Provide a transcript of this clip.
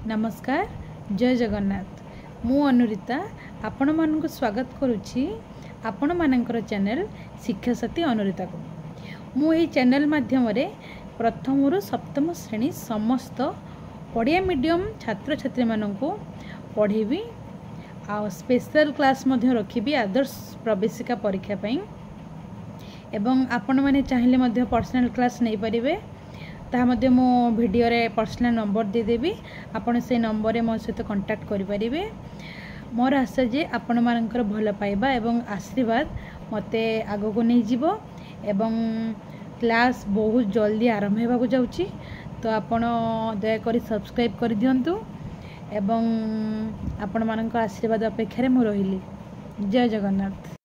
नमस्कार जय जगन्नाथ मु अनुरिता आपण मानक स्वागत करुच्ची आपण मानकर चैनल शिक्षा साथी अनुरिता को मु एही चैनल माध्यम रे प्रथम रु सप्तम श्रेणी समस्त ओडिया मीडियम छात्र छात्री मानक पढ़ेबी आ स्पेशल क्लास मध्य रखिबी आदर्श प्रवेशिका परीक्षा पई एवं आपण माने चाहिले मध्य पर्सनल क्लास नहीं परिबे ता मध्य मो वीडियो रे पर्सनल नंबर दे देबी आपण से नंबर रे मो सहित कांटेक्ट करि परिबे। मोर आशा जे आपण मानकर भल पाइबा एवं आशीर्वाद मते आगो को नहीं जीवो एवं क्लास बहुत जल्दी आरंभ हेबा को जाउची तो आपण दया करी सब्सक्राइब कर दियंतु एवं आपण मानकर आशीर्वाद अपेक्षा रे मो रहिली। जय जगन्नाथ।